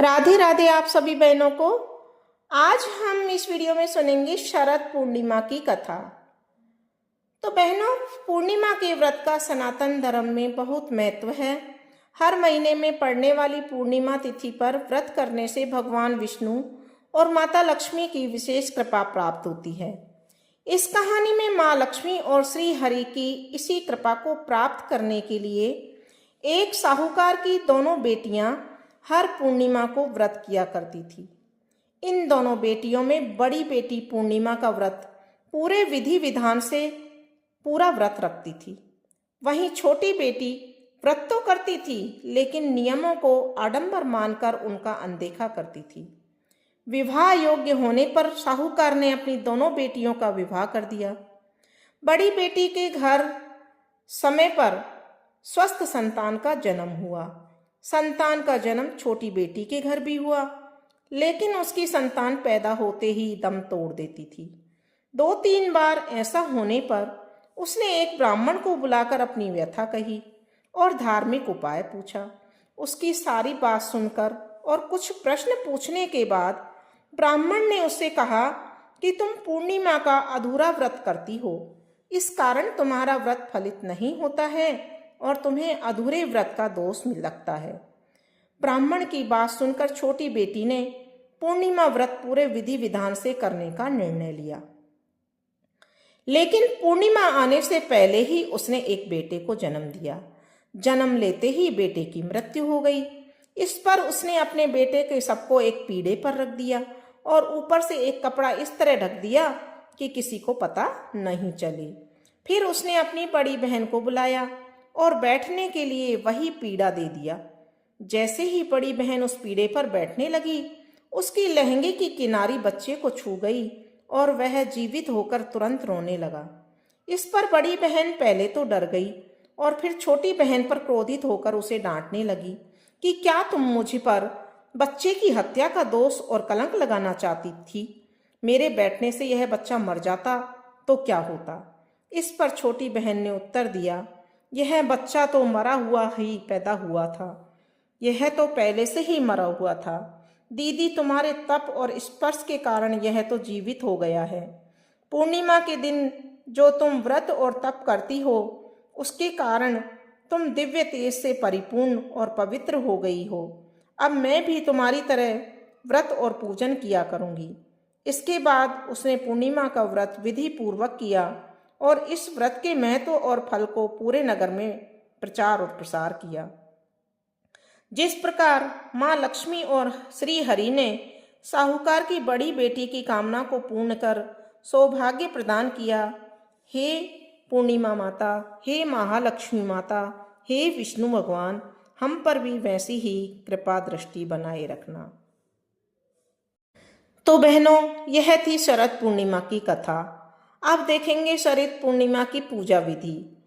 राधे राधे आप सभी बहनों को। आज हम इस वीडियो में सुनेंगे शरद पूर्णिमा की कथा। तो बहनों, पूर्णिमा के व्रत का सनातन धर्म में बहुत महत्व है। हर महीने में पड़ने वाली पूर्णिमा तिथि पर व्रत करने से भगवान विष्णु और माता लक्ष्मी की विशेष कृपा प्राप्त होती है। इस कहानी में माँ लक्ष्मी और श्री हरि की इसी कृपा को प्राप्त करने के लिए एक साहूकार की दोनों बेटियां हर पूर्णिमा को व्रत किया करती थी। इन दोनों बेटियों में बड़ी बेटी पूर्णिमा का व्रत पूरे विधि विधान से पूरा व्रत रखती थी। वहीं छोटी बेटी व्रत तो करती थी, लेकिन नियमों को आडंबर मानकर उनका अनदेखा करती थी। विवाह योग्य होने पर साहूकार ने अपनी दोनों बेटियों का विवाह कर दिया। बड़ी बेटी के घर समय पर स्वस्थ संतान का जन्म हुआ। संतान का जन्म छोटी बेटी के घर भी हुआ, लेकिन उसकी संतान पैदा होते ही दम तोड़ देती थी। 2-3 बार ऐसा होने पर उसने एक ब्राह्मण को बुलाकर अपनी व्यथा कही और धार्मिक उपाय पूछा। उसकी सारी बात सुनकर और कुछ प्रश्न पूछने के बाद ब्राह्मण ने उससे कहा कि तुम पूर्णिमा का अधूरा व्रत करती हो, इस कारण तुम्हारा व्रत फलित नहीं होता है और तुम्हें अधूरे व्रत का दोष मिल लगता है। ब्राह्मण की बात सुनकर छोटी बेटी ने पूर्णिमा व्रत पूरे विधि विधान से करने का निर्णय लिया, लेकिन पूर्णिमा आने से पहले ही उसने एक बेटे को जन्म दिया। जन्म लेते ही बेटे की मृत्यु हो गई। इस पर उसने अपने बेटे के सबको एक पीढ़े पर रख दिया और ऊपर से एक कपड़ा इस तरह ढक दिया कि किसी को पता नहीं चले। फिर उसने अपनी बड़ी बहन को बुलाया और बैठने के लिए वही पीढ़ा दे दिया। जैसे ही बड़ी बहन उस पीढ़े पर बैठने लगी, उसकी लहंगे की किनारी बच्चे को छू गई और वह जीवित होकर तुरंत रोने लगा। इस पर बड़ी बहन पहले तो डर गई और फिर छोटी बहन पर क्रोधित होकर उसे डांटने लगी कि क्या तुम मुझ पर बच्चे की हत्या का दोष और कलंक लगाना चाहती थी? मेरे बैठने से यह बच्चा मर जाता तो क्या होता? इस पर छोटी बहन ने उत्तर दिया, यह बच्चा तो मरा हुआ ही पैदा हुआ था, यह तो पहले से ही मरा हुआ था। दीदी, तुम्हारे तप और स्पर्श के कारण यह तो जीवित हो गया है। पूर्णिमा के दिन जो तुम व्रत और तप करती हो, उसके कारण तुम दिव्य तेज से परिपूर्ण और पवित्र हो गई हो। अब मैं भी तुम्हारी तरह व्रत और पूजन किया करूंगी। इसके बाद उसने पूर्णिमा का व्रत विधि पूर्वक किया और इस व्रत के महत्व और फल को पूरे नगर में प्रचार और प्रसार किया। जिस प्रकार माँ लक्ष्मी और श्री हरि ने साहूकार की बड़ी बेटी की कामना को पूर्ण कर सौभाग्य प्रदान किया, हे पूर्णिमा माता, हे महालक्ष्मी माता, हे विष्णु भगवान, हम पर भी वैसी ही कृपा दृष्टि बनाए रखना। तो बहनों, यह थी शरद पूर्णिमा की कथा। अब देखेंगे शरद पूर्णिमा की पूजा विधि।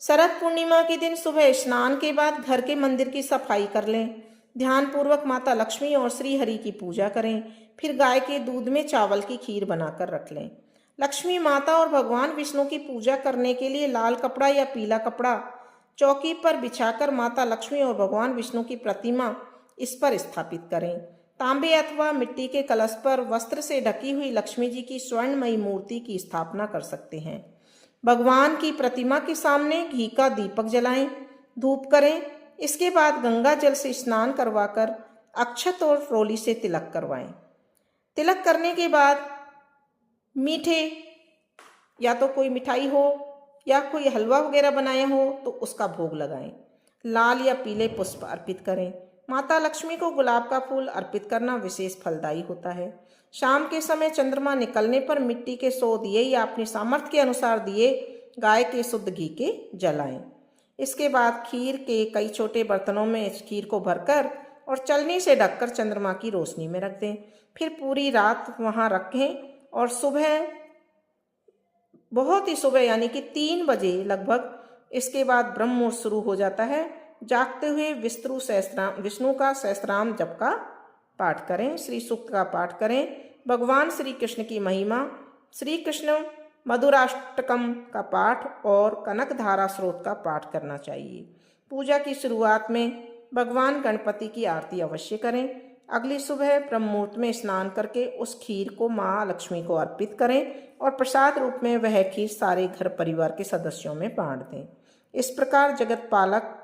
शरद पूर्णिमा के दिन सुबह स्नान के बाद घर के मंदिर की सफाई कर लें। ध्यान पूर्वक माता लक्ष्मी और श्री हरि की पूजा करें। फिर गाय के दूध में चावल की खीर बनाकर रख लें। लक्ष्मी माता और भगवान विष्णु की पूजा करने के लिए लाल कपड़ा या पीला कपड़ा चौकी पर बिछाकर माता लक्ष्मी और भगवान विष्णु की प्रतिमा इस पर स्थापित करें। तांबे अथवा मिट्टी के कलश पर वस्त्र से ढकी हुई लक्ष्मी जी की स्वर्णमयी मूर्ति की स्थापना कर सकते हैं। भगवान की प्रतिमा के सामने घी का दीपक जलाएं, धूप करें। इसके बाद गंगा जल से स्नान करवाकर अक्षत और रोली से तिलक करवाएं। तिलक करने के बाद मीठे या तो कोई मिठाई हो या कोई हलवा वगैरह बनाया हो तो उसका भोग लगाएं। लाल या पीले पुष्प अर्पित करें। माता लक्ष्मी को गुलाब का फूल अर्पित करना विशेष फलदायी होता है। शाम के समय चंद्रमा निकलने पर मिट्टी के 100 दिए या अपने सामर्थ्य के अनुसार दिए गाय के शुद्ध घी के जलाएं। इसके बाद खीर के कई छोटे बर्तनों में इस खीर को भरकर और चलनी से ढककर चंद्रमा की रोशनी में रख दें। फिर पूरी रात वहां रखें और सुबह, बहुत ही सुबह यानी कि 3 बजे लगभग, इसके बाद ब्रह्म मुहूर्त शुरू हो जाता है। जागते हुए विष्णु का सहस्त्रनाम जप का पाठ करें, श्री सूक्त का पाठ करें, भगवान श्री कृष्ण की महिमा, श्री कृष्ण मधुराष्टकम का पाठ और कनक धारा स्रोत का पाठ करना चाहिए। पूजा की शुरुआत में भगवान गणपति की आरती अवश्य करें। अगली सुबह ब्रह्म मुहूर्त में स्नान करके उस खीर को माँ लक्ष्मी को अर्पित करें और प्रसाद रूप में वह खीर सारे घर परिवार के सदस्यों में बांट दें। इस प्रकार जगत पालक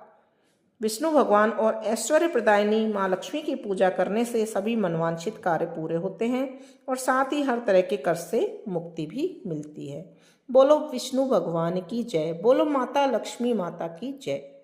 विष्णु भगवान और ऐश्वर्य प्रदायिनी माँ लक्ष्मी की पूजा करने से सभी मनवांछित कार्य पूरे होते हैं और साथ ही हर तरह के कर्ज से मुक्ति भी मिलती है। बोलो विष्णु भगवान की जय। बोलो माता लक्ष्मी माता की जय।